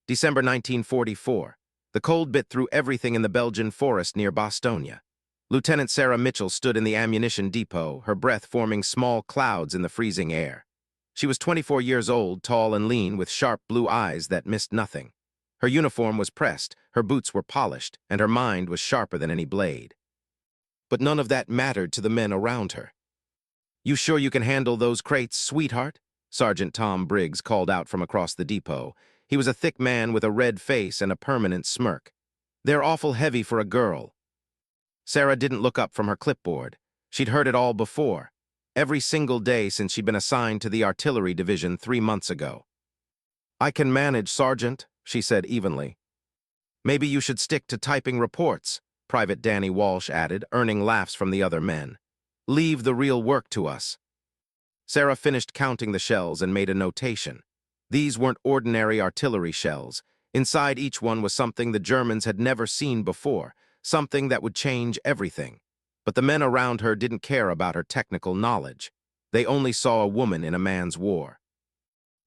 December 1944. The cold bit through everything in the Belgian forest near Bastogne. Lieutenant Sarah Mitchell stood in the ammunition depot, her breath forming small clouds in the freezing air. She was 24 years old, tall and lean, with sharp blue eyes that missed nothing. Her uniform was pressed, her boots were polished, and her mind was sharper than any blade. But none of that mattered to the men around her. "You sure you can handle those crates, sweetheart?" Sergeant Tom Briggs called out from across the depot. He was a thick man with a red face and a permanent smirk. "They're awful heavy for a girl." Sarah didn't look up from her clipboard. She'd heard it all before, every single day since she'd been assigned to the artillery division 3 months ago. "I can manage, Sergeant," she said evenly. "Maybe you should stick to typing reports," Private Danny Walsh added, earning laughs from the other men. "Leave the real work to us." Sarah finished counting the shells and made a notation. These weren't ordinary artillery shells. Inside each one was something the Germans had never seen before, something that would change everything. But the men around her didn't care about her technical knowledge. They only saw a woman in a man's war.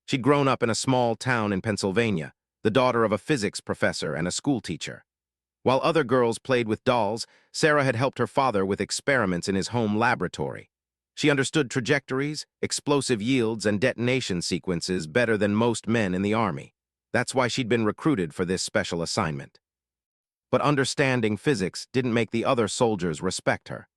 She'd grown up in a small town in Pennsylvania, the daughter of a physics professor and a schoolteacher. While other girls played with dolls, Sarah had helped her father with experiments in his home laboratory. She understood trajectories, explosive yields, and detonation sequences better than most men in the Army. That's why she'd been recruited for this special assignment. But understanding physics didn't make the other soldiers respect her.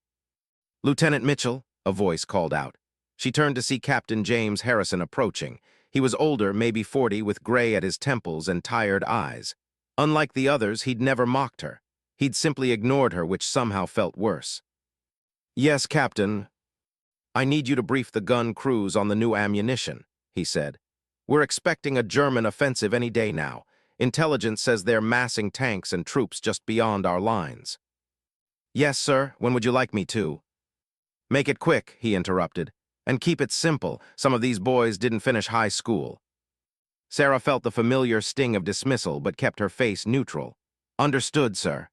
"Lieutenant Mitchell," a voice called out. She turned to see Captain James Harrison approaching. He was older, maybe 40, with gray at his temples and tired eyes. Unlike the others, he'd never mocked her. He'd simply ignored her, which somehow felt worse. "Yes, Captain. I need you to brief the gun crews on the new ammunition," he said. "We're expecting a German offensive any day now. Intelligence says they're massing tanks and troops just beyond our lines." "Yes, sir. When would you like me to?" "Make it quick," he interrupted. "And keep it simple. Some of these boys didn't finish high school." Sarah felt the familiar sting of dismissal but kept her face neutral. "Understood, sir."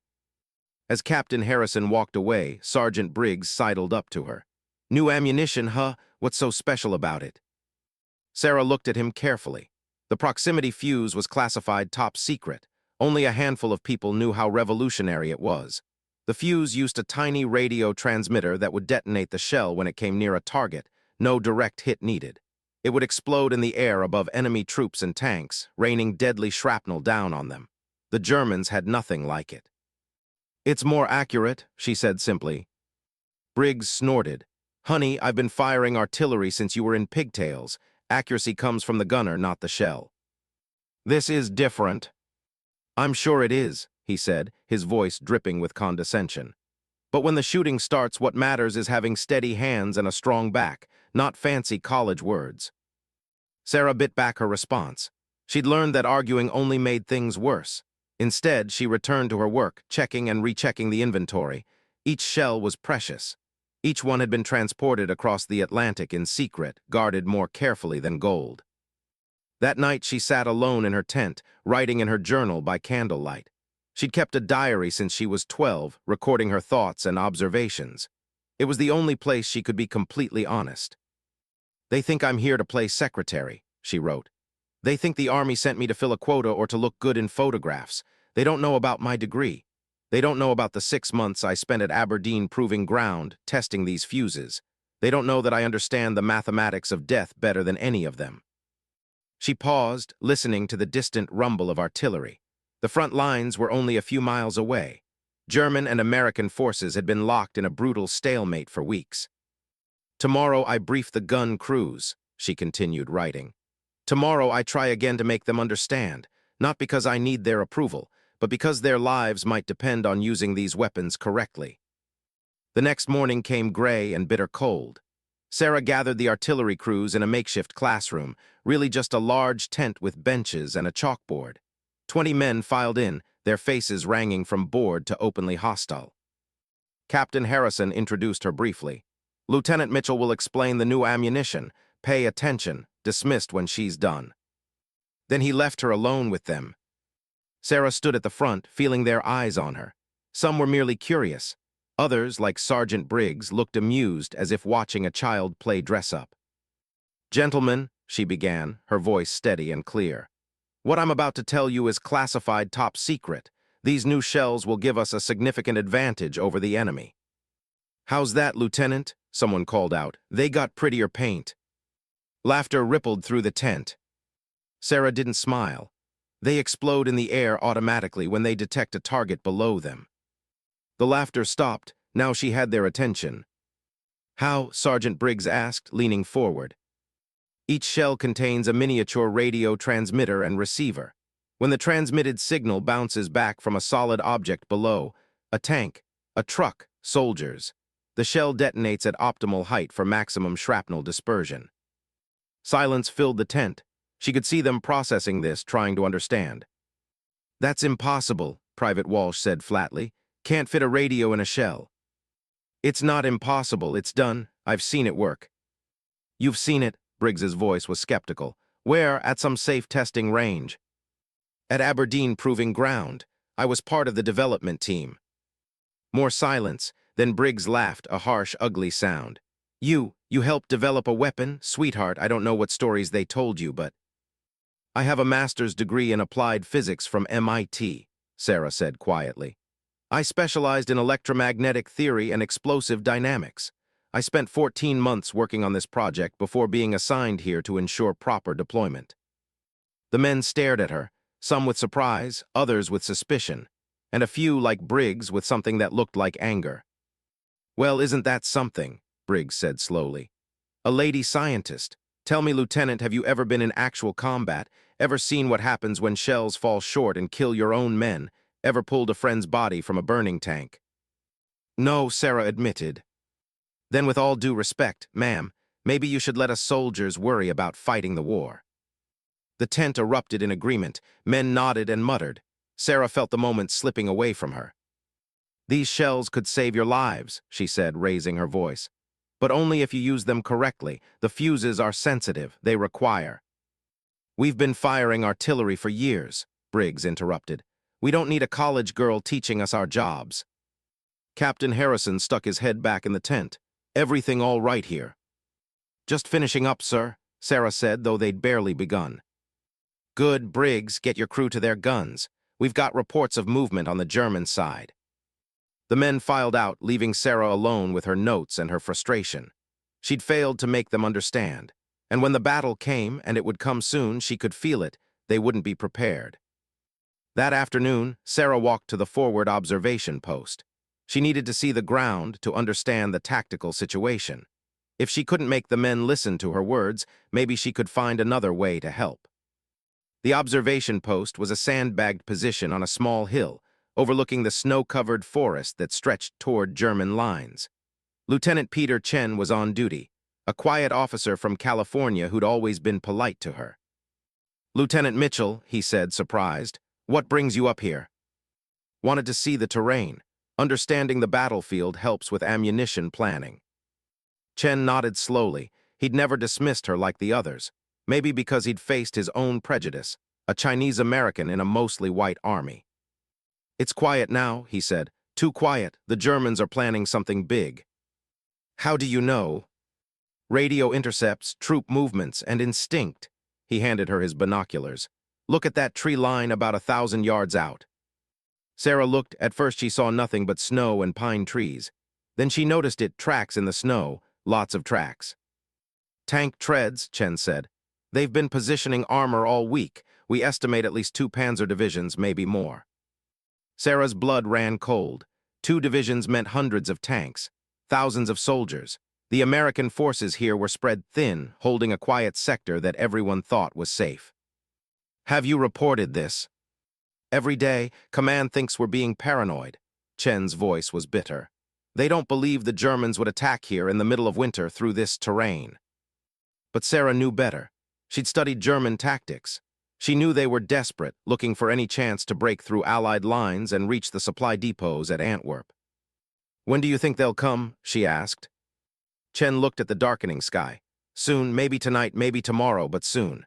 As Captain Harrison walked away, Sergeant Briggs sidled up to her. "New ammunition, huh? What's so special about it?" Sarah looked at him carefully. The proximity fuse was classified top secret. Only a handful of people knew how revolutionary it was. The fuse used a tiny radio transmitter that would detonate the shell when it came near a target, no direct hit needed. It would explode in the air above enemy troops and tanks, raining deadly shrapnel down on them. The Germans had nothing like it. "It's more accurate," she said simply. Briggs snorted. "Honey, I've been firing artillery since you were in pigtails. Accuracy comes from the gunner, not the shell." "This is different." "I'm sure it is," he said, his voice dripping with condescension. "But when the shooting starts, what matters is having steady hands and a strong back, not fancy college words." Sarah bit back her response. She'd learned that arguing only made things worse. Instead, she returned to her work, checking and rechecking the inventory. Each shell was precious. Each one had been transported across the Atlantic in secret, guarded more carefully than gold. That night she sat alone in her tent, writing in her journal by candlelight. She'd kept a diary since she was 12, recording her thoughts and observations. It was the only place she could be completely honest. "They think I'm here to play secretary," she wrote. "They think the Army sent me to fill a quota or to look good in photographs. They don't know about my degree. They don't know about the 6 months I spent at Aberdeen proving ground, testing these fuses. They don't know that I understand the mathematics of death better than any of them." She paused, listening to the distant rumble of artillery. The front lines were only a few miles away. German and American forces had been locked in a brutal stalemate for weeks. "Tomorrow I brief the gun crews," she continued writing. "Tomorrow I try again to make them understand, not because I need their approval, but because their lives might depend on using these weapons correctly." The next morning came gray and bitter cold. Sarah gathered the artillery crews in a makeshift classroom, really just a large tent with benches and a chalkboard. 20 men filed in, their faces ranging from bored to openly hostile. Captain Harrison introduced her briefly. "Lieutenant Mitchell will explain the new ammunition. Pay attention. Dismissed when she's done." Then he left her alone with them. Sarah stood at the front, feeling their eyes on her. Some were merely curious. Others, like Sergeant Briggs, looked amused as if watching a child play dress-up. "Gentlemen," she began, her voice steady and clear, What I'm about to tell you is classified top secret. These new shells will give us a significant advantage over the enemy. How's that, Lieutenant? Someone called out. They got prettier paint. Laughter rippled through the tent. Sarah didn't smile. They explode in the air automatically when they detect a target below them. The laughter stopped. Now she had their attention. How? Sergeant Briggs asked, leaning forward. Each shell contains a miniature radio transmitter and receiver. When the transmitted signal bounces back from a solid object below, a tank, a truck, soldiers, the shell detonates at optimal height for maximum shrapnel dispersion. Silence filled the tent. She could see them processing this, trying to understand. That's impossible, Private Walsh said flatly. Can't fit a radio in a shell. It's not impossible, it's done. I've seen it work. You've seen it? Briggs's voice was skeptical. Where? At some safe testing range. At Aberdeen Proving Ground. I was part of the development team. More silence. Then Briggs laughed, a harsh, ugly sound. You helped develop a weapon? Sweetheart, I don't know what stories they told you, but... I have a master's degree in applied physics from MIT, Sarah said quietly. I specialized in electromagnetic theory and explosive dynamics. I spent 14 months working on this project before being assigned here to ensure proper deployment. The men stared at her, some with surprise, others with suspicion, and a few, like Briggs, with something that looked like anger. Well, isn't that something? Briggs said slowly. A lady scientist. Tell me, Lieutenant, have you ever been in actual combat, ever seen what happens when shells fall short and kill your own men, ever pulled a friend's body from a burning tank? No, Sarah admitted. Then with all due respect, ma'am, maybe you should let us soldiers worry about fighting the war. The tent erupted in agreement. Men nodded and muttered. Sarah felt the moment slipping away from her. These shells could save your lives, she said, raising her voice. But only if you use them correctly. The fuses are sensitive. They require. We've been firing artillery for years, Briggs interrupted. We don't need a college girl teaching us our jobs. Captain Harrison stuck his head back in the tent. Everything all right here? Just finishing up, sir, Sarah said, though they'd barely begun. Good, Briggs, get your crew to their guns. We've got reports of movement on the German side. The men filed out, leaving Sarah alone with her notes and her frustration. She'd failed to make them understand, and when the battle came, and it would come soon, she could feel it, they wouldn't be prepared. That afternoon, Sarah walked to the forward observation post. She needed to see the ground to understand the tactical situation. If she couldn't make the men listen to her words, maybe she could find another way to help. The observation post was a sandbagged position on a small hill, overlooking the snow-covered forest that stretched toward German lines. Lieutenant Peter Chen was on duty, a quiet officer from California who'd always been polite to her. Lieutenant Mitchell, he said, surprised, what brings you up here? Wanted to see the terrain. Understanding the battlefield helps with ammunition planning. Chen nodded slowly. He'd never dismissed her like the others, maybe because he'd faced his own prejudice, a Chinese-American in a mostly white army. It's quiet now, he said. Too quiet. The Germans are planning something big. How do you know? Radio intercepts, troop movements, and instinct. He handed her his binoculars. Look at that tree line about 1,000 yards out. Sarah looked. At first she saw nothing but snow and pine trees. Then she noticed tracks in the snow, lots of tracks. Tank treads, Chen said. They've been positioning armor all week. We estimate at least 2 panzer divisions, maybe more. Sarah's blood ran cold. 2 divisions meant hundreds of tanks, thousands of soldiers. The American forces here were spread thin, holding a quiet sector that everyone thought was safe. Have you reported this? Every day, command thinks we're being paranoid. Chen's voice was bitter. They don't believe the Germans would attack here in the middle of winter through this terrain. But Sarah knew better. She'd studied German tactics. She knew they were desperate, looking for any chance to break through Allied lines and reach the supply depots at Antwerp. When do you think they'll come? She asked. Chen looked at the darkening sky. Soon, maybe tonight, maybe tomorrow, but soon.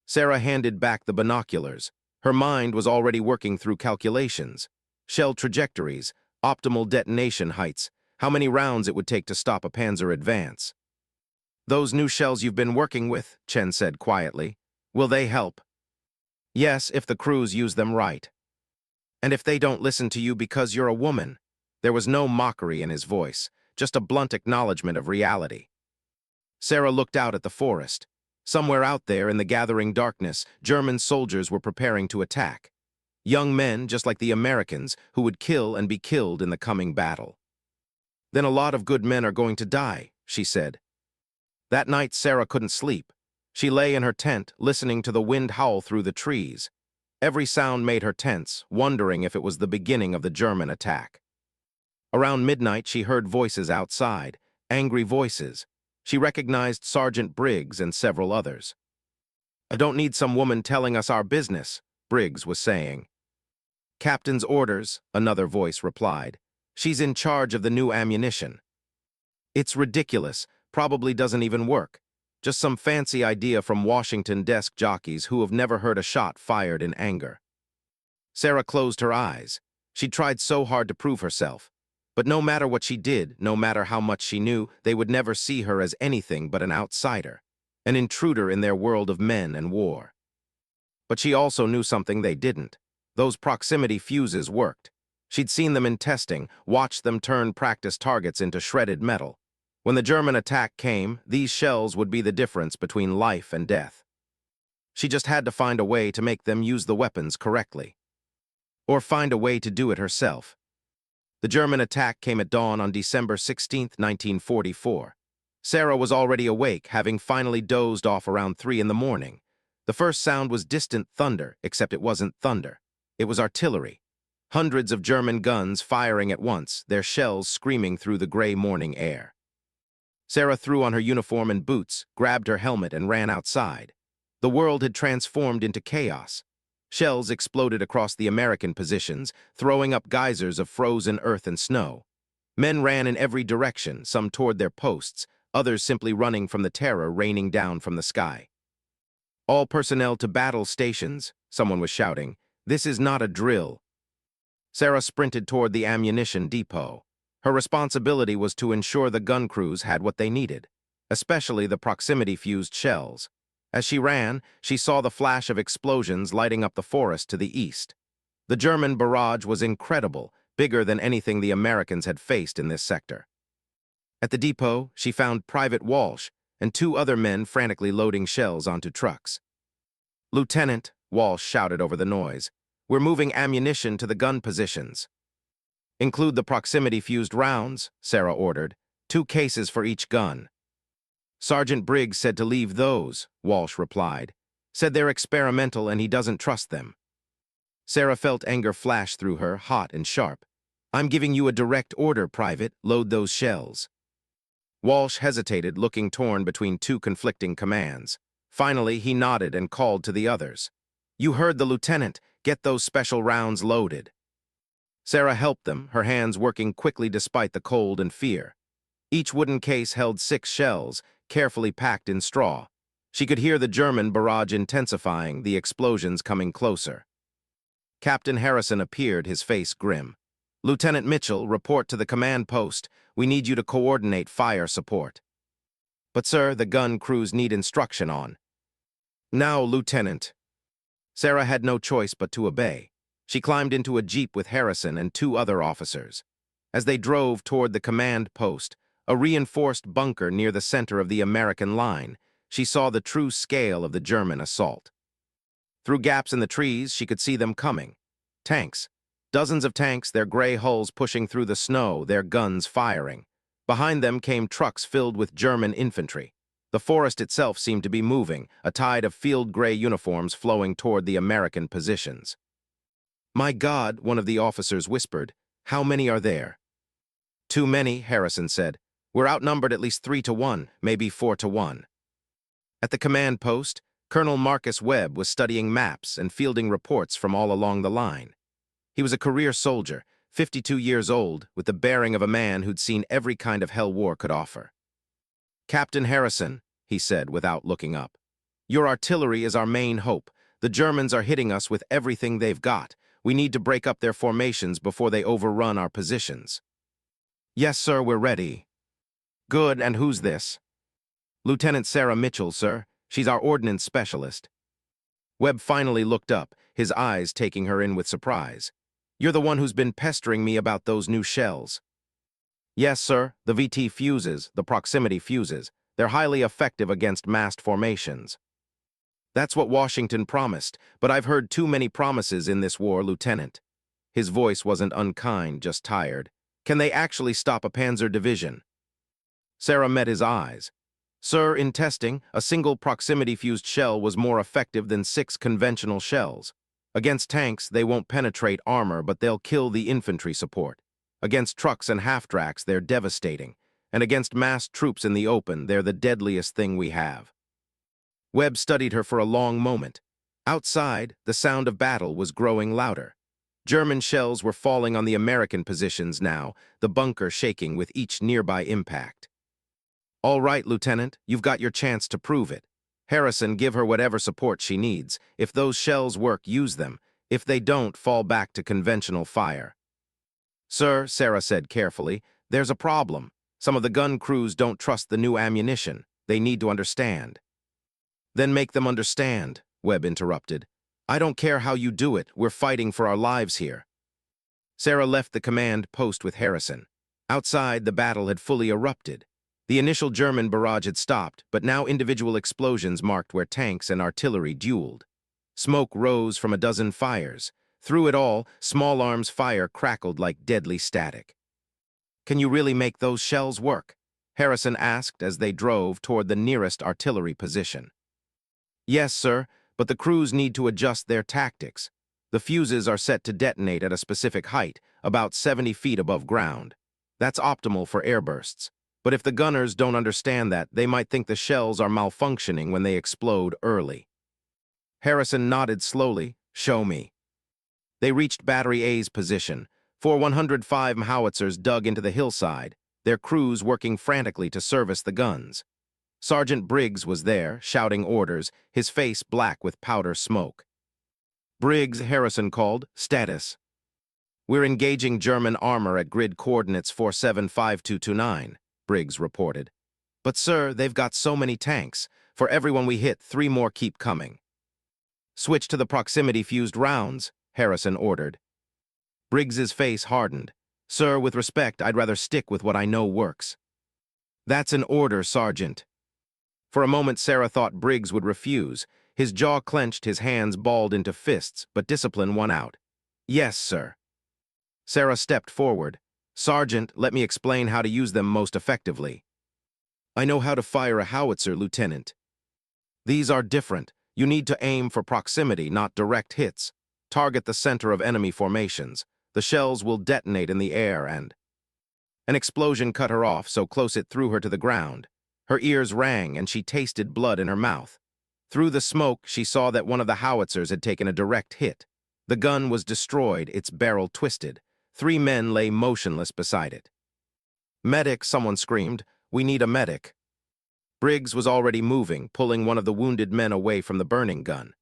Sarah handed back the binoculars. Her mind was already working through calculations. Shell trajectories, optimal detonation heights, how many rounds it would take to stop a panzer advance. Those new shells you've been working with, Chen said quietly. Will they help? Yes, if the crews use them right. And if they don't listen to you because you're a woman. There was no mockery in his voice, just a blunt acknowledgement of reality. Sarah looked out at the forest. Somewhere out there in the gathering darkness, German soldiers were preparing to attack. Young men, just like the Americans, who would kill and be killed in the coming battle. Then a lot of good men are going to die, she said. That night, Sarah couldn't sleep. She lay in her tent, listening to the wind howl through the trees. Every sound made her tense, wondering if it was the beginning of the German attack. Around midnight, she heard voices outside, angry voices. She recognized Sergeant Briggs and several others. "I don't need some woman telling us our business," Briggs was saying. "Captain's orders," another voice replied. "She's in charge of the new ammunition." "It's ridiculous, probably doesn't even work. Just some fancy idea from Washington desk jockeys who have never heard a shot fired in anger." Sarah closed her eyes. She tried so hard to prove herself. But no matter what she did, no matter how much she knew, they would never see her as anything but an outsider, an intruder in their world of men and war. But she also knew something they didn't. Those proximity fuses worked. She'd seen them in testing, watched them turn practice targets into shredded metal. When the German attack came, these shells would be the difference between life and death. She just had to find a way to make them use the weapons correctly. Or find a way to do it herself. The German attack came at dawn on December 16, 1944. Sarah was already awake, having finally dozed off around 3 in the morning. The first sound was distant thunder, except it wasn't thunder. It was artillery. Hundreds of German guns firing at once, their shells screaming through the gray morning air. Sarah threw on her uniform and boots, grabbed her helmet, and ran outside. The world had transformed into chaos. Shells exploded across the American positions, throwing up geysers of frozen earth and snow. Men ran in every direction, some toward their posts, others simply running from the terror raining down from the sky. "All personnel to battle stations," someone was shouting. "This is not a drill." Sarah sprinted toward the ammunition depot. Her responsibility was to ensure the gun crews had what they needed, especially the proximity-fused shells. As she ran, she saw the flash of explosions lighting up the forest to the east. The German barrage was incredible, bigger than anything the Americans had faced in this sector. At the depot, she found Private Walsh and 2 other men frantically loading shells onto trucks. "Lieutenant," Walsh shouted over the noise, "we're moving ammunition to the gun positions." "Include the proximity-fused rounds," Sarah ordered. 2 cases for each gun." "Sergeant Briggs said to leave those," Walsh replied. "Said they're experimental and he doesn't trust them." Sarah felt anger flash through her, hot and sharp. "I'm giving you a direct order, Private. Load those shells." Walsh hesitated, looking torn between 2 conflicting commands. Finally, he nodded and called to the others. "You heard the lieutenant. Get those special rounds loaded." Sarah helped them, her hands working quickly despite the cold and fear. Each wooden case held 6 shells, carefully packed in straw. She could hear the German barrage intensifying, the explosions coming closer. Captain Harrison appeared, his face grim. "Lieutenant Mitchell, report to the command post. We need you to coordinate fire support." "But sir, the gun crews need instruction on." "Now, Lieutenant." Sarah had no choice but to obey. She climbed into a jeep with Harrison and 2 other officers. As they drove toward the command post, a reinforced bunker near the center of the American line, she saw the true scale of the German assault. Through gaps in the trees, she could see them coming. Tanks. Dozens of tanks, their gray hulls pushing through the snow, their guns firing. Behind them came trucks filled with German infantry. The forest itself seemed to be moving, a tide of field gray uniforms flowing toward the American positions. "My God," one of the officers whispered, "how many are there?" "Too many," Harrison said. "We're outnumbered at least 3 to 1, maybe 4 to 1. At the command post, Colonel Marcus Webb was studying maps and fielding reports from all along the line. He was a career soldier, 52 years old, with the bearing of a man who'd seen every kind of hell war could offer. "Captain Harrison," he said without looking up, "your artillery is our main hope. The Germans are hitting us with everything they've got. We need to break up their formations before they overrun our positions." "Yes, sir, we're ready." "Good, and who's this?" "Lieutenant Sarah Mitchell, sir. She's our ordnance specialist." Webb finally looked up, his eyes taking her in with surprise. "You're the one who's been pestering me about those new shells." "Yes, sir, the VT fuses, the proximity fuses. They're highly effective against massed formations." "That's what Washington promised, but I've heard too many promises in this war, Lieutenant." His voice wasn't unkind, just tired. "Can they actually stop a Panzer division?" Sarah met his eyes. "Sir, in testing, a single proximity-fused shell was more effective than 6 conventional shells. Against tanks, they won't penetrate armor, but they'll kill the infantry support. Against trucks and half-tracks, they're devastating. And against massed troops in the open, they're the deadliest thing we have." Webb studied her for a long moment. Outside, the sound of battle was growing louder. German shells were falling on the American positions now, the bunker shaking with each nearby impact. "All right, Lieutenant, you've got your chance to prove it. Harrison, give her whatever support she needs. If those shells work, use them. If they don't, fall back to conventional fire." "Sir," Sarah said carefully, "there's a problem. Some of the gun crews don't trust the new ammunition. They need to understand." "Then make them understand," Webb interrupted. "I don't care how you do it. We're fighting for our lives here." Sarah left the command post with Harrison. Outside, the battle had fully erupted. The initial German barrage had stopped, but now individual explosions marked where tanks and artillery dueled. Smoke rose from a dozen fires. Through it all, small arms fire crackled like deadly static. "Can you really make those shells work?" Harrison asked as they drove toward the nearest artillery position. "Yes, sir, but the crews need to adjust their tactics. The fuses are set to detonate at a specific height, about 70 feet above ground. That's optimal for airbursts. But if the gunners don't understand that, they might think the shells are malfunctioning when they explode early." Harrison nodded slowly. "Show me." They reached Battery A's position. 4 105 howitzers dug into the hillside, their crews working frantically to service the guns. Sergeant Briggs was there, shouting orders, his face black with powder smoke. "Briggs," Harrison called. "Status." "We're engaging German armor at grid coordinates 475229. Briggs reported. "But sir, they've got so many tanks. For everyone we hit, 3 more keep coming." "Switch to the proximity-fused rounds," Harrison ordered. Briggs's face hardened. "Sir, with respect, I'd rather stick with what I know works." "That's an order, Sergeant." For a moment, Sarah thought Briggs would refuse. His jaw clenched, his hands balled into fists, but discipline won out. "Yes, sir." Sarah stepped forward. "Sergeant, let me explain how to use them most effectively." "I know how to fire a howitzer, Lieutenant." "These are different. You need to aim for proximity, not direct hits. Target the center of enemy formations. The shells will detonate in the air and—" An explosion cut her off so close it threw her to the ground. Her ears rang and she tasted blood in her mouth. Through the smoke, she saw that one of the howitzers had taken a direct hit. The gun was destroyed, its barrel twisted. 3 men lay motionless beside it. "Medic," someone screamed. "We need a medic." Briggs was already moving, pulling one of the wounded men away from the burning gun.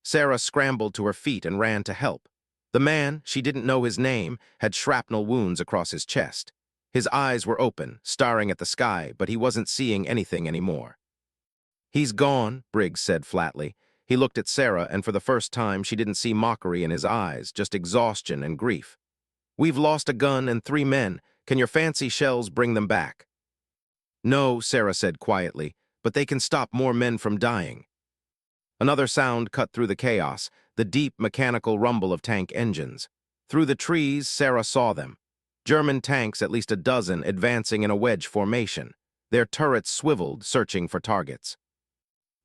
Sarah scrambled to her feet and ran to help. The man, she didn't know his name, had shrapnel wounds across his chest. His eyes were open, staring at the sky, but he wasn't seeing anything anymore. "He's gone," Briggs said flatly. He looked at Sarah, and for the first time she didn't see mockery in his eyes, just exhaustion and grief. "We've lost a gun and 3 men. Can your fancy shells bring them back?" "No," Sarah said quietly, "but they can stop more men from dying." Another sound cut through the chaos, the deep mechanical rumble of tank engines. Through the trees, Sarah saw them. German tanks, at least a dozen, advancing in a wedge formation. Their turrets swiveled, searching for targets.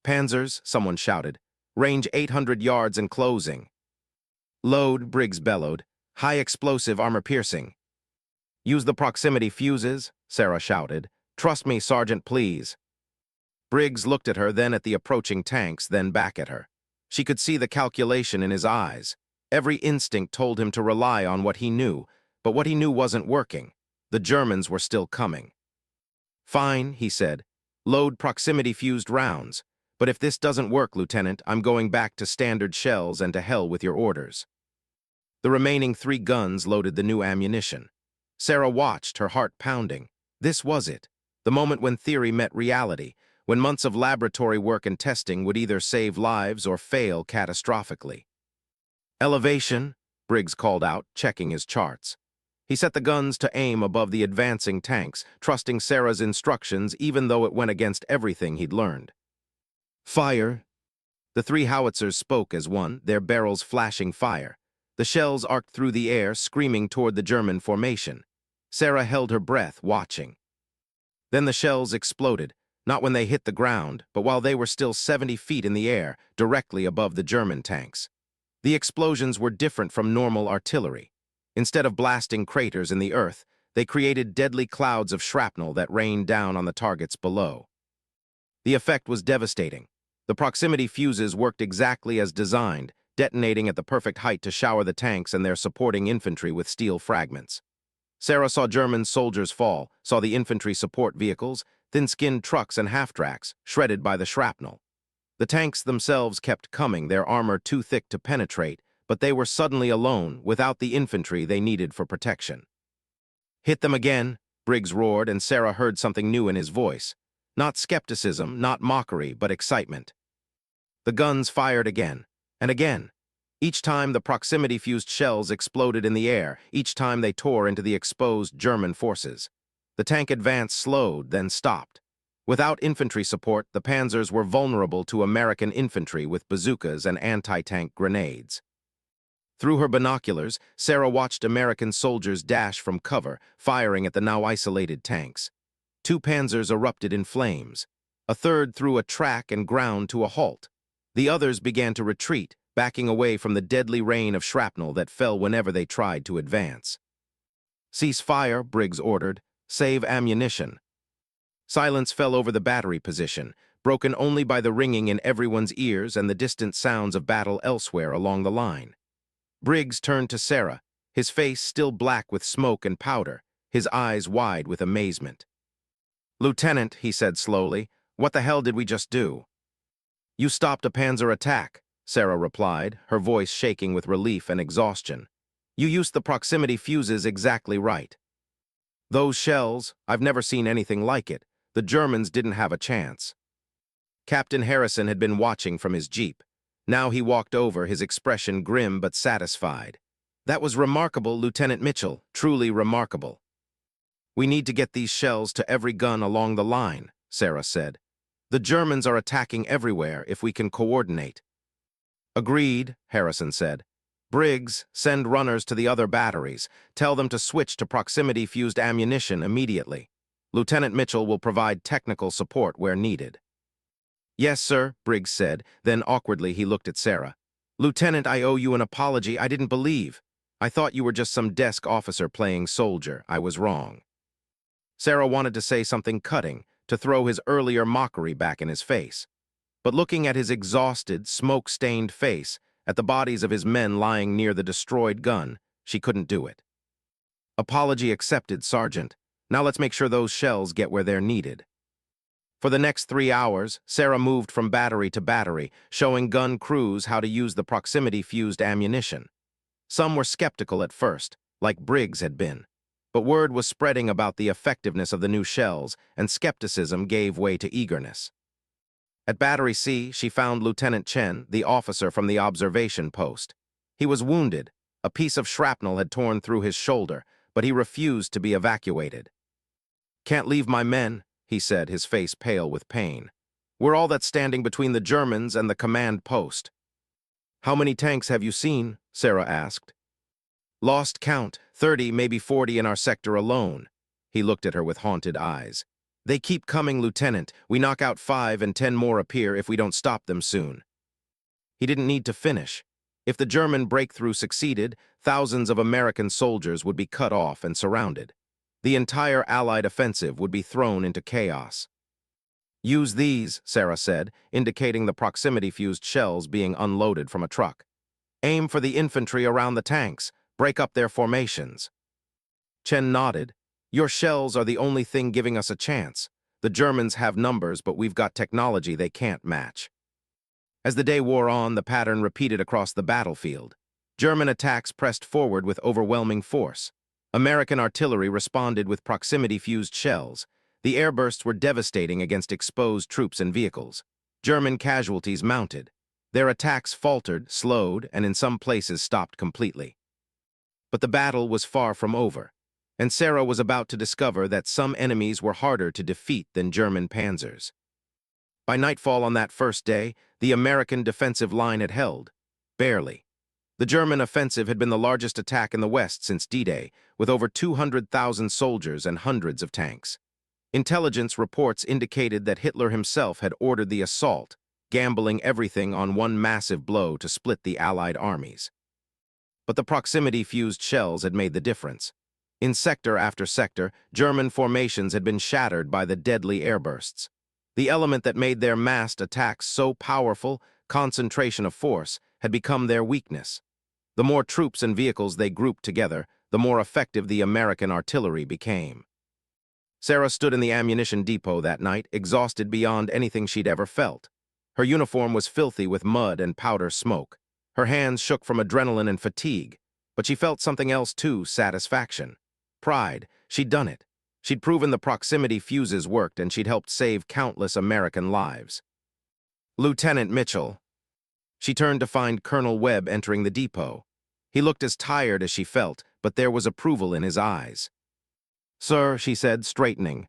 "Panzers," someone shouted. "Range 800 yards and closing." "Load," Briggs bellowed. "High explosive, armor-piercing." "Use the proximity fuses," Sarah shouted. "Trust me, Sergeant, please." Briggs looked at her, then at the approaching tanks, then back at her. She could see the calculation in his eyes. Every instinct told him to rely on what he knew, but what he knew wasn't working. The Germans were still coming. "Fine," he said. "Load proximity-fused rounds. But if this doesn't work, Lieutenant, I'm going back to standard shells and to hell with your orders." The remaining 3 guns loaded the new ammunition. Sarah watched, her heart pounding. This was it, the moment when theory met reality, when months of laboratory work and testing would either save lives or fail catastrophically. Elevation, Briggs called out, checking his charts. He set the guns to aim above the advancing tanks, trusting Sarah's instructions even though it went against everything he'd learned. Fire! The three howitzers spoke as one, their barrels flashing fire. The shells arced through the air, screaming toward the German formation. Sarah held her breath, watching. Then the shells exploded, not when they hit the ground, but while they were still 70 feet in the air, directly above the German tanks. The explosions were different from normal artillery. Instead of blasting craters in the earth, they created deadly clouds of shrapnel that rained down on the targets below. The effect was devastating. The proximity fuses worked exactly as designed, detonating at the perfect height to shower the tanks and their supporting infantry with steel fragments. Sarah saw German soldiers fall, saw the infantry support vehicles, thin-skinned trucks and half-tracks, shredded by the shrapnel. The tanks themselves kept coming, their armor too thick to penetrate, but they were suddenly alone, without the infantry they needed for protection. "Hit them again," Briggs roared, and Sarah heard something new in his voice. Not skepticism, not mockery, but excitement. The guns fired again, and again. Each time the proximity-fused shells exploded in the air, each time they tore into the exposed German forces. The tank advance slowed, then stopped. Without infantry support, the panzers were vulnerable to American infantry with bazookas and anti-tank grenades. Through her binoculars, Sarah watched American soldiers dash from cover, firing at the now isolated tanks. 2 panzers erupted in flames. A third threw a track and ground to a halt. The others began to retreat, backing away from the deadly rain of shrapnel that fell whenever they tried to advance. "Cease fire," Briggs ordered. "Save ammunition." Silence fell over the battery position, broken only by the ringing in everyone's ears and the distant sounds of battle elsewhere along the line. Briggs turned to Sarah, his face still black with smoke and powder, his eyes wide with amazement. "Lieutenant," he said slowly, "what the hell did we just do?" "You stopped a panzer attack," Sarah replied, her voice shaking with relief and exhaustion. "You used the proximity fuses exactly right. Those shells, I've never seen anything like it. The Germans didn't have a chance." Captain Harrison had been watching from his jeep. Now he walked over, his expression grim but satisfied. "That was remarkable, Lieutenant Mitchell, truly remarkable." "We need to get these shells to every gun along the line," Sarah said. "The Germans are attacking everywhere if we can coordinate." "Agreed," Harrison said. "Briggs, send runners to the other batteries. Tell them to switch to proximity-fused ammunition immediately. Lieutenant Mitchell will provide technical support where needed." "Yes, sir," Briggs said. Then awkwardly he looked at Sarah. "Lieutenant, I owe you an apology. I didn't believe. I thought you were just some desk officer playing soldier. I was wrong." Sarah wanted to say something cutting, to throw his earlier mockery back in his face. But looking at his exhausted, smoke-stained face, at the bodies of his men lying near the destroyed gun, she couldn't do it. "Apology accepted, Sergeant. Now let's make sure those shells get where they're needed." For the next 3 hours, Sarah moved from battery to battery, showing gun crews how to use the proximity-fused ammunition. Some were skeptical at first, like Briggs had been. But word was spreading about the effectiveness of the new shells, and skepticism gave way to eagerness. At Battery C, she found Lieutenant Chen, the officer from the observation post. He was wounded. A piece of shrapnel had torn through his shoulder, but he refused to be evacuated. "Can't leave my men," he said, his face pale with pain. "We're all that's standing between the Germans and the command post." "How many tanks have you seen?" Sarah asked. "Lost count, 30, maybe 40 in our sector alone." He looked at her with haunted eyes. "They keep coming, Lieutenant. We knock out 5 and 10 more appear if we don't stop them soon." He didn't need to finish. If the German breakthrough succeeded, thousands of American soldiers would be cut off and surrounded. The entire Allied offensive would be thrown into chaos. "Use these," Sarah said, indicating the proximity-fused shells being unloaded from a truck. "Aim for the infantry around the tanks. Break up their formations." Chen nodded. "Your shells are the only thing giving us a chance. The Germans have numbers, but we've got technology they can't match." As the day wore on, the pattern repeated across the battlefield. German attacks pressed forward with overwhelming force. American artillery responded with proximity-fused shells. The airbursts were devastating against exposed troops and vehicles. German casualties mounted. Their attacks faltered, slowed, and in some places stopped completely. But the battle was far from over, and Sarah was about to discover that some enemies were harder to defeat than German panzers. By nightfall on that first day, the American defensive line had held. Barely. The German offensive had been the largest attack in the West since D-Day, with over 200,000 soldiers and hundreds of tanks. Intelligence reports indicated that Hitler himself had ordered the assault, gambling everything on one massive blow to split the Allied armies. But the proximity-fused shells had made the difference. In sector after sector, German formations had been shattered by the deadly airbursts. The element that made their massed attacks so powerful, concentration of force, had become their weakness. The more troops and vehicles they grouped together, the more effective the American artillery became. Sarah stood in the ammunition depot that night, exhausted beyond anything she'd ever felt. Her uniform was filthy with mud and powder smoke. Her hands shook from adrenaline and fatigue, but she felt something else too, satisfaction. Pride. She'd done it. She'd proven the proximity fuses worked, and she'd helped save countless American lives. Lieutenant Mitchell. She turned to find Colonel Webb entering the depot. He looked as tired as she felt, but there was approval in his eyes. "Sir," she said, straightening.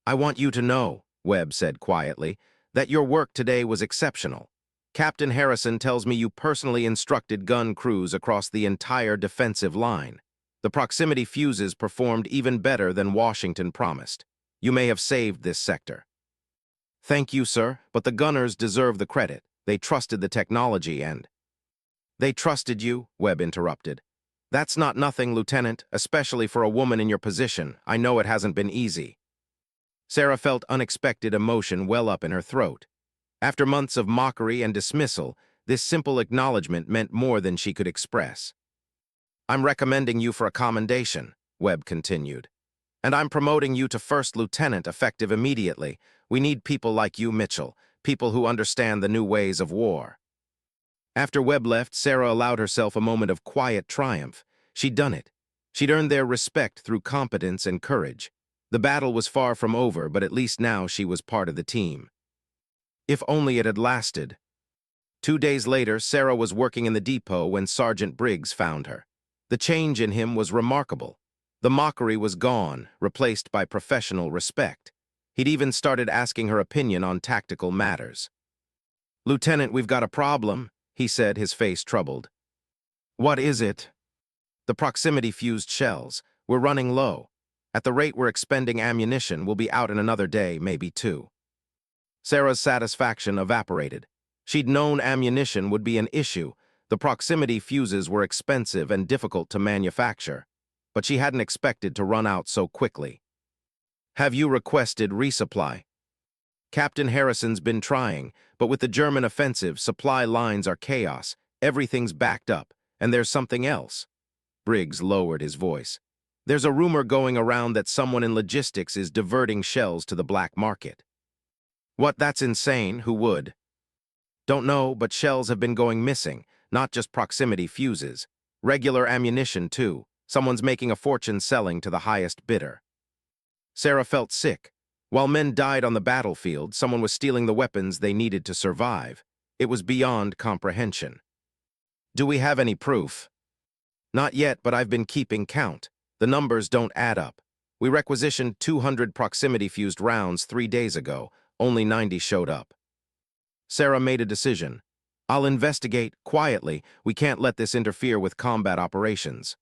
"I want you to know," Webb said quietly, "that your work today was exceptional. Captain Harrison tells me you personally instructed gun crews across the entire defensive line. The proximity fuses performed even better than Washington promised. You may have saved this sector." "Thank you, sir, but the gunners deserve the credit. They trusted the technology and—" "They trusted you," Webb interrupted. "That's not nothing, Lieutenant, especially for a woman in your position. I know it hasn't been easy." Sarah felt unexpected emotion well up in her throat. After months of mockery and dismissal, this simple acknowledgement meant more than she could express. "I'm recommending you for a commendation," Webb continued. "And I'm promoting you to first lieutenant effective immediately. We need people like you, Mitchell, people who understand the new ways of war." After Webb left, Sarah allowed herself a moment of quiet triumph. She'd done it. She'd earned their respect through competence and courage. The battle was far from over, but at least now she was part of the team. If only it had lasted. 2 days later, Sarah was working in the depot when Sergeant Briggs found her. The change in him was remarkable. The mockery was gone, replaced by professional respect. He'd even started asking her opinion on tactical matters. "Lieutenant, we've got a problem," he said, his face troubled. "What is it?" "The proximity-fused shells. We're running low. At the rate we're expending ammunition, we'll be out in another day, maybe 2. Sarah's satisfaction evaporated. She'd known ammunition would be an issue. The proximity fuses were expensive and difficult to manufacture, but she hadn't expected to run out so quickly. "Have you requested resupply?" "Captain Harrison's been trying, but with the German offensive, supply lines are chaos. Everything's backed up, and there's something else." Briggs lowered his voice. "There's a rumor going around that someone in logistics is diverting shells to the black market." "What? That's insane. Who would?" "Don't know, but shells have been going missing, not just proximity fuses. Regular ammunition, too. Someone's making a fortune selling to the highest bidder." Sarah felt sick. While men died on the battlefield, someone was stealing the weapons they needed to survive. It was beyond comprehension. "Do we have any proof?" "Not yet, but I've been keeping count. The numbers don't add up. We requisitioned 200 proximity-fused rounds 3 days ago. Only 90 showed up." Sarah made a decision. "I'll investigate, quietly. We can't let this interfere with combat operations."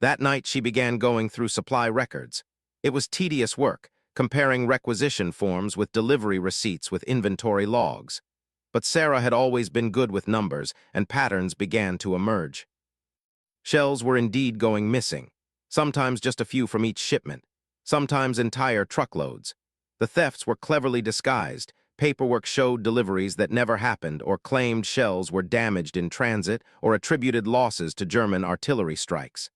That night, she began going through supply records. It was tedious work, comparing requisition forms with delivery receipts with inventory logs. But Sarah had always been good with numbers, and patterns began to emerge. Shells were indeed going missing, sometimes just a few from each shipment, sometimes entire truckloads. The thefts were cleverly disguised. Paperwork showed deliveries that never happened or claimed shells were damaged in transit or attributed losses to German artillery strikes.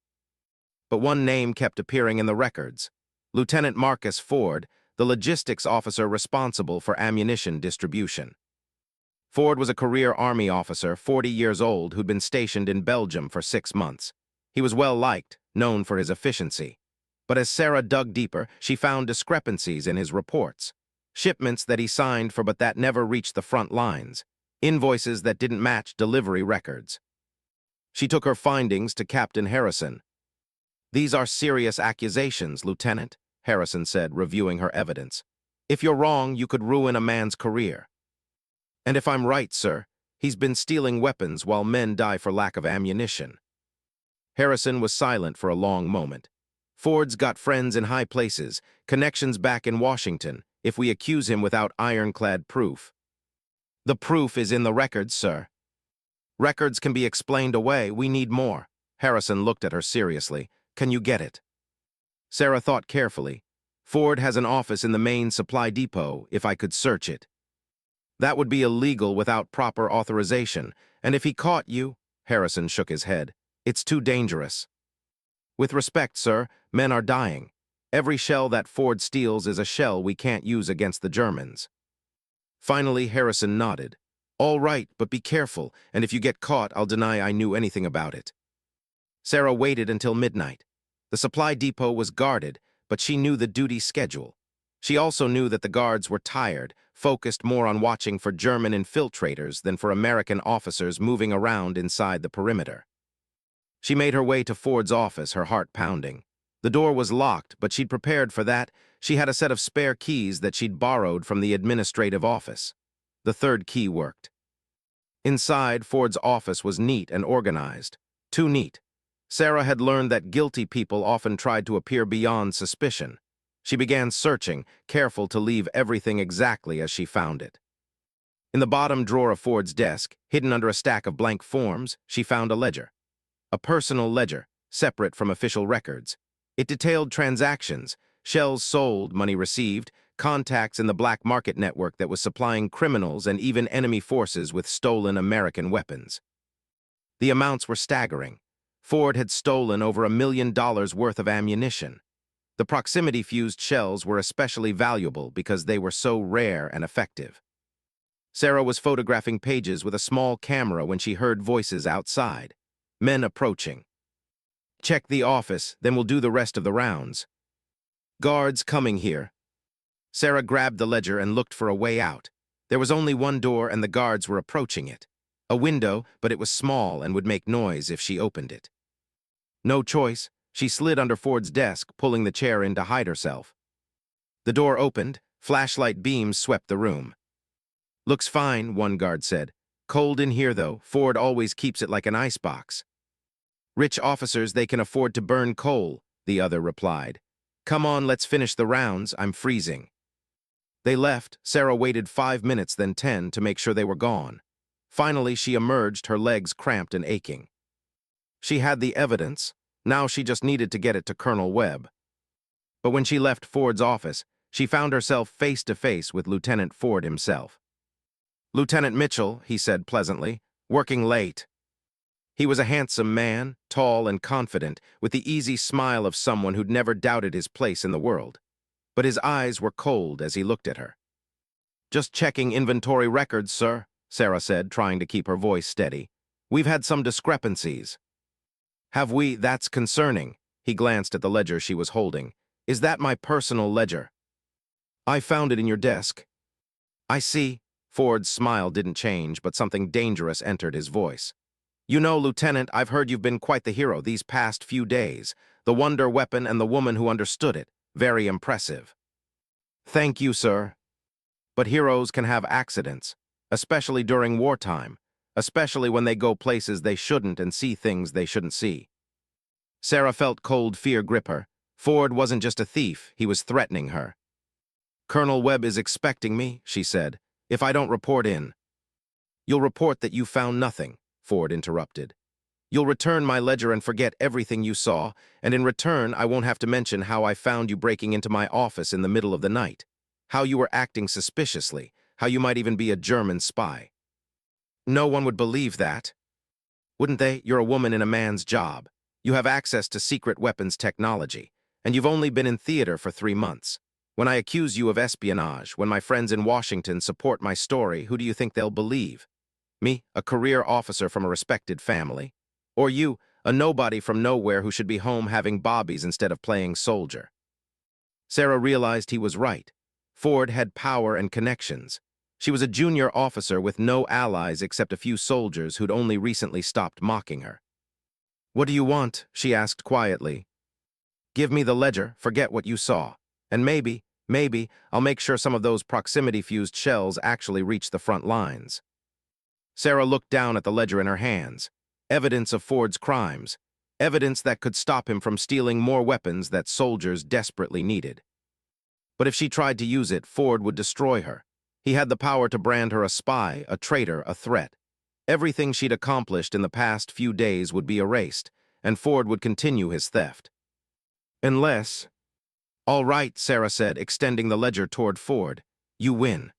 But one name kept appearing in the records: Lieutenant Marcus Ford, the logistics officer responsible for ammunition distribution. Ford was a career Army officer, 40 years old, who'd been stationed in Belgium for 6 months. He was well-liked, known for his efficiency. But as Sarah dug deeper, she found discrepancies in his reports. Shipments that he signed for but that never reached the front lines. Invoices that didn't match delivery records. She took her findings to Captain Harrison. "These are serious accusations, Lieutenant," Harrison said, reviewing her evidence. "If you're wrong, you could ruin a man's career." "And if I'm right, sir, he's been stealing weapons while men die for lack of ammunition." Harrison was silent for a long moment. "Ford's got friends in high places, connections back in Washington, if we accuse him without ironclad proof." "The proof is in the records, sir." "Records can be explained away. We need more." Harrison looked at her seriously. "Can you get it?" Sarah thought carefully. "Ford has an office in the main supply depot, if I could search it." "That would be illegal without proper authorization, and if he caught you—" Harrison shook his head. "It's too dangerous." "With respect, sir, men are dying. Every shell that Ford steals is a shell we can't use against the Germans." Finally, Harrison nodded. "All right, but be careful, and if you get caught, I'll deny I knew anything about it." Sarah waited until midnight. The supply depot was guarded, but she knew the duty schedule. She also knew that the guards were tired, focused more on watching for German infiltrators than for American officers moving around inside the perimeter. She made her way to Ford's office, her heart pounding. The door was locked, but she'd prepared for that. She had a set of spare keys that she'd borrowed from the administrative office. The third key worked. Inside, Ford's office was neat and organized. Too neat. Sarah had learned that guilty people often tried to appear beyond suspicion. She began searching, careful to leave everything exactly as she found it. In the bottom drawer of Ford's desk, hidden under a stack of blank forms, she found a ledger. A personal ledger, separate from official records. It detailed transactions, shells sold, money received, contacts in the black market network that was supplying criminals and even enemy forces with stolen American weapons. The amounts were staggering. Ford had stolen over $1 million worth of ammunition. The proximity-fused shells were especially valuable because they were so rare and effective. Sarah was photographing pages with a small camera when she heard voices outside. Men approaching. "Check the office, then we'll do the rest of the rounds." "Guards coming here." Sarah grabbed the ledger and looked for a way out. There was only one door and the guards were approaching it. A window, but it was small and would make noise if she opened it. No choice, she slid under Ford's desk, pulling the chair in to hide herself. The door opened, flashlight beams swept the room. "Looks fine," one guard said. "Cold in here, though. Ford always keeps it like an icebox." "Rich officers, they can afford to burn coal," the other replied. "Come on, let's finish the rounds. I'm freezing." They left. Sarah waited 5 minutes, then 10, to make sure they were gone. Finally, she emerged, her legs cramped and aching. She had the evidence. Now she just needed to get it to Colonel Webb. But when she left Ford's office, she found herself face to face with Lieutenant Ford himself. "Lieutenant Mitchell," he said pleasantly, "working late." He was a handsome man, tall and confident, with the easy smile of someone who'd never doubted his place in the world. But his eyes were cold as he looked at her. "Just checking inventory records, sir," Sarah said, trying to keep her voice steady. "We've had some discrepancies." "Have we? That's concerning." He glanced at the ledger she was holding. "Is that my personal ledger?" "I found it in your desk." "I see." Ford's smile didn't change, but something dangerous entered his voice. "You know, Lieutenant, I've heard you've been quite the hero these past few days. The wonder weapon and the woman who understood it. Very impressive." "Thank you, sir." "But heroes can have accidents, especially during wartime, especially when they go places they shouldn't and see things they shouldn't see." Sarah felt cold fear grip her. Ford wasn't just a thief, he was threatening her. "Colonel Webb is expecting me," she said, "if I don't report in." "You'll report that you found nothing," Ford interrupted. "You'll return my ledger and forget everything you saw, and in return I won't have to mention how I found you breaking into my office in the middle of the night, how you were acting suspiciously, how you might even be a German spy." "No one would believe that." "Wouldn't they? You're a woman in a man's job. You have access to secret weapons technology, and you've only been in theater for 3 months. When I accuse you of espionage, when my friends in Washington support my story, who do you think they'll believe? Me, a career officer from a respected family? Or you, a nobody from nowhere who should be home having bobbies instead of playing soldier. Sarah realized he was right. Ford had power and connections. She was a junior officer with no allies except a few soldiers who'd only recently stopped mocking her. "What do you want?" she asked quietly. "Give me the ledger, forget what you saw. And maybe, I'll make sure some of those proximity-fused shells actually reach the front lines." Sarah looked down at the ledger in her hands. Evidence of Ford's crimes. Evidence that could stop him from stealing more weapons that soldiers desperately needed. But if she tried to use it, Ford would destroy her. He had the power to brand her a spy, a traitor, a threat. Everything she'd accomplished in the past few days would be erased, and Ford would continue his theft. Unless... "All right," Sarah said, extending the ledger toward Ford. "You win."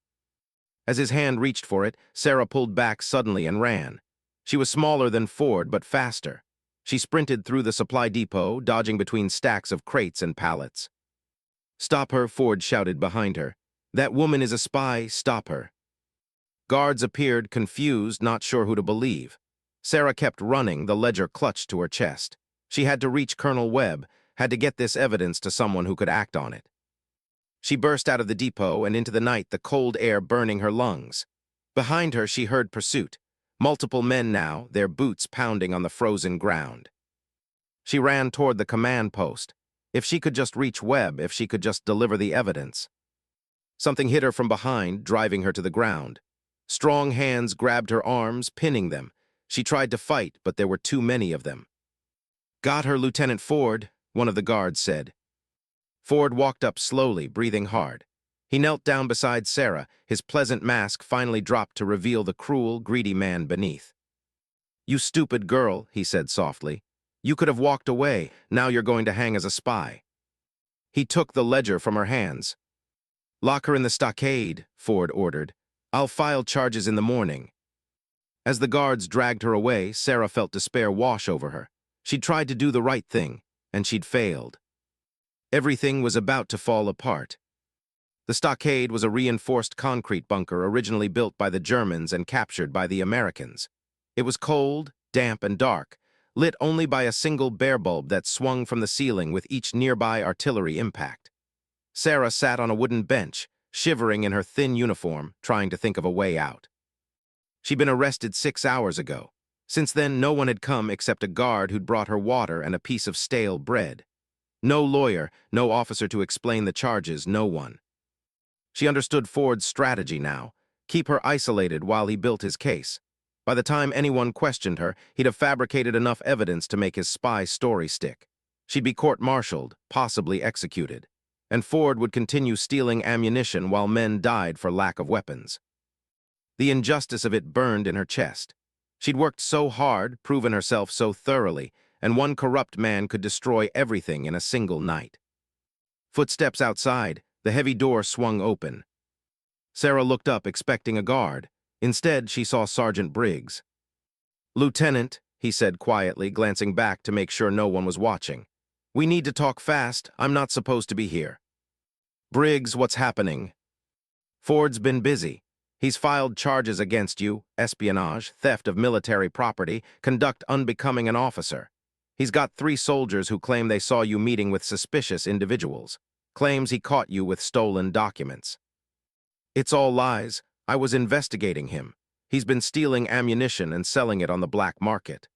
As his hand reached for it, Sarah pulled back suddenly and ran. She was smaller than Ford, but faster. She sprinted through the supply depot, dodging between stacks of crates and pallets. "Stop her," Ford shouted behind her. "That woman is a spy, stop her." Guards appeared, confused, not sure who to believe. Sarah kept running, the ledger clutched to her chest. She had to reach Colonel Webb, had to get this evidence to someone who could act on it. She burst out of the depot and into the night, the cold air burning her lungs. Behind her, she heard pursuit. Multiple men now, their boots pounding on the frozen ground. She ran toward the command post. If she could just reach Webb, if she could just deliver the evidence. Something hit her from behind, driving her to the ground. Strong hands grabbed her arms, pinning them. She tried to fight, but there were too many of them. "Got her, Lieutenant Ford," one of the guards said. Ford walked up slowly, breathing hard. He knelt down beside Sarah, his pleasant mask finally dropped to reveal the cruel, greedy man beneath. "You stupid girl," he said softly. "You could have walked away, now you're going to hang as a spy." He took the ledger from her hands. "Lock her in the stockade," Ford ordered. "I'll file charges in the morning." As the guards dragged her away, Sarah felt despair wash over her. She'd tried to do the right thing, and she'd failed. Everything was about to fall apart. The stockade was a reinforced concrete bunker originally built by the Germans and captured by the Americans. It was cold, damp, and dark, lit only by a single bare bulb that swung from the ceiling with each nearby artillery impact. Sarah sat on a wooden bench, shivering in her thin uniform, trying to think of a way out. She'd been arrested 6 hours ago. Since then, no one had come except a guard who'd brought her water and a piece of stale bread. No lawyer, no officer to explain the charges, no one. She understood Ford's strategy now, keep her isolated while he built his case. By the time anyone questioned her, he'd have fabricated enough evidence to make his spy story stick. She'd be court-martialed, possibly executed. And Ford would continue stealing ammunition while men died for lack of weapons. The injustice of it burned in her chest. She'd worked so hard, proven herself so thoroughly, and one corrupt man could destroy everything in a single night. Footsteps outside, the heavy door swung open. Sarah looked up, expecting a guard. Instead, she saw Sergeant Briggs. "Lieutenant," he said quietly, glancing back to make sure no one was watching. "We need to talk fast. I'm not supposed to be here." "Briggs, what's happening?" "Ford's been busy. He's filed charges against you, espionage, theft of military property, conduct unbecoming an officer. He's got 3 soldiers who claim they saw you meeting with suspicious individuals. Claims he caught you with stolen documents." "It's all lies. I was investigating him. He's been stealing ammunition and selling it on the black market."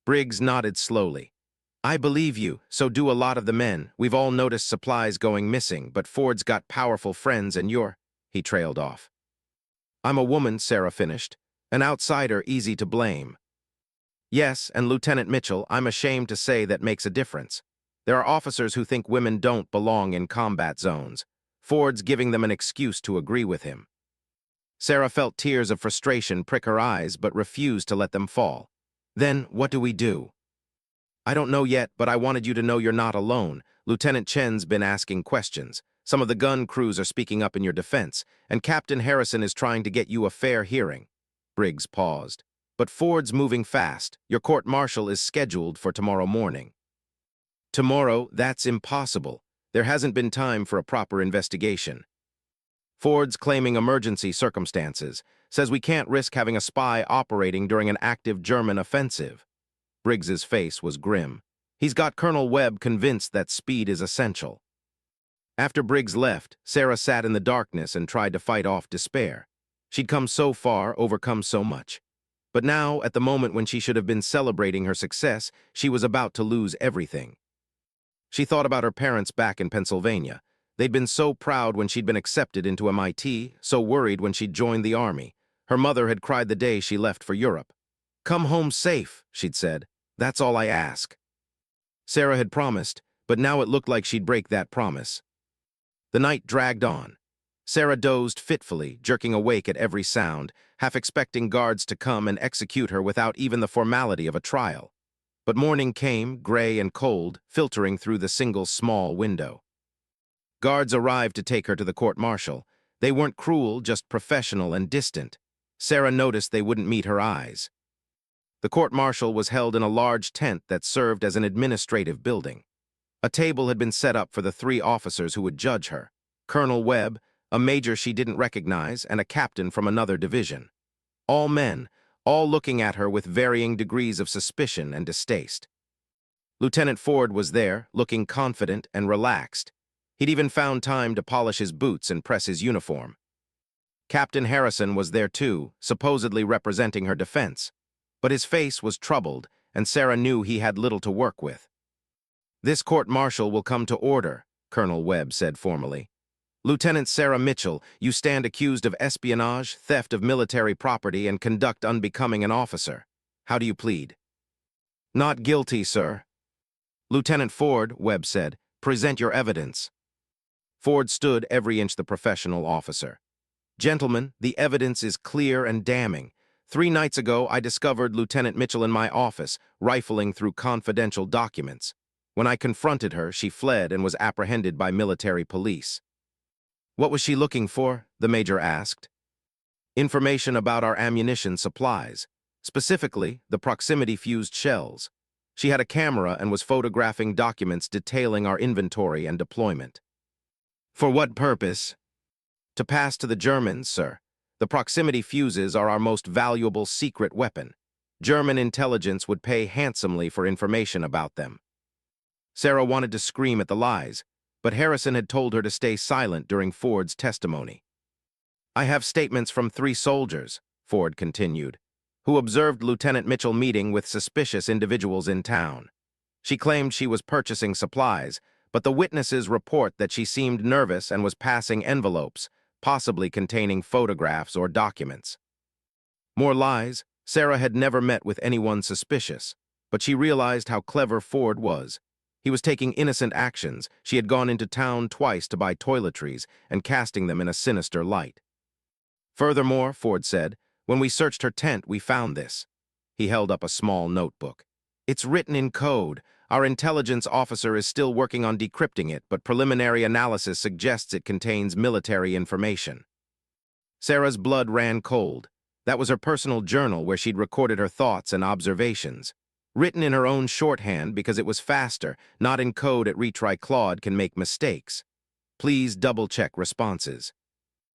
Briggs nodded slowly. "I believe you, so do a lot of the men. We've all noticed supplies going missing, but Ford's got powerful friends and you're..." He trailed off. "I'm a woman," Sarah finished. "An outsider, easy to blame." "Yes, and Lieutenant Mitchell, I'm ashamed to say that makes a difference. There are officers who think women don't belong in combat zones. Ford's giving them an excuse to agree with him." Sarah felt tears of frustration prick her eyes, but refused to let them fall. "Then, what do we do?" "I don't know yet, but I wanted you to know you're not alone. Lieutenant Chen's been asking questions. Some of the gun crews are speaking up in your defense, and Captain Harrison is trying to get you a fair hearing." Briggs paused. "But Ford's moving fast. Your court-martial is scheduled for tomorrow morning." "Tomorrow? That's impossible. There hasn't been time for a proper investigation." "Ford's claiming emergency circumstances. Says we can't risk having a spy operating during an active German offensive." Briggs's face was grim. He's got Colonel Webb convinced that speed is essential. After Briggs left, Sarah sat in the darkness and tried to fight off despair. She'd come so far, overcome so much. But now, at the moment when she should have been celebrating her success, she was about to lose everything. She thought about her parents back in Pennsylvania. They'd been so proud when she'd been accepted into MIT, so worried when she'd joined the army. Her mother had cried the day she left for Europe. "Come home safe," she'd said. "That's all I ask." Sarah had promised, but now it looked like she'd break that promise. The night dragged on. Sarah dozed fitfully, jerking awake at every sound, half expecting guards to come and execute her without even the formality of a trial. But morning came, gray and cold, filtering through the single small window. Guards arrived to take her to the court-martial. They weren't cruel, just professional and distant. Sarah noticed they wouldn't meet her eyes. The court-martial was held in a large tent that served as an administrative building. A table had been set up for the 3 officers who would judge her: Colonel Webb, a major she didn't recognize, and a captain from another division. All men, all looking at her with varying degrees of suspicion and distaste. Lieutenant Ford was there, looking confident and relaxed. He'd even found time to polish his boots and press his uniform. Captain Harrison was there too, supposedly representing her defense. But his face was troubled, and Sarah knew he had little to work with. "This court-martial will come to order," Colonel Webb said formally. "Lieutenant Sarah Mitchell, you stand accused of espionage, theft of military property, and conduct unbecoming an officer. How do you plead?" "Not guilty, sir." "Lieutenant Ford," Webb said, "present your evidence." Ford stood every inch the professional officer. "Gentlemen, the evidence is clear and damning. 3 nights ago, I discovered Lieutenant Mitchell in my office, rifling through confidential documents. When I confronted her, she fled and was apprehended by military police." "What was she looking for?" the major asked. "Information about our ammunition supplies, specifically the proximity-fused shells. She had a camera and was photographing documents detailing our inventory and deployment." "For what purpose?" "To pass to the Germans, sir. The proximity fuses are our most valuable secret weapon. German intelligence would pay handsomely for information about them." Sarah wanted to scream at the lies, but Harrison had told her to stay silent during Ford's testimony. "I have statements from 3 soldiers," Ford continued, "who observed Lieutenant Mitchell meeting with suspicious individuals in town. She claimed she was purchasing supplies, but the witnesses report that she seemed nervous and was passing envelopes, possibly containing photographs or documents." More lies. Sarah had never met with anyone suspicious, but she realized how clever Ford was. He was taking innocent actions. She had gone into town twice to buy toiletries and casting them in a sinister light. "Furthermore," Ford said, "when we searched her tent, we found this." He held up a small notebook. "It's written in code. Our intelligence officer is still working on decrypting it, but preliminary analysis suggests it contains military information." Sarah's blood ran cold. That was her personal journal where she'd recorded her thoughts and observations. Written in her own shorthand because it was faster, not in code at Retry Claude can make mistakes. "Please double-check responses."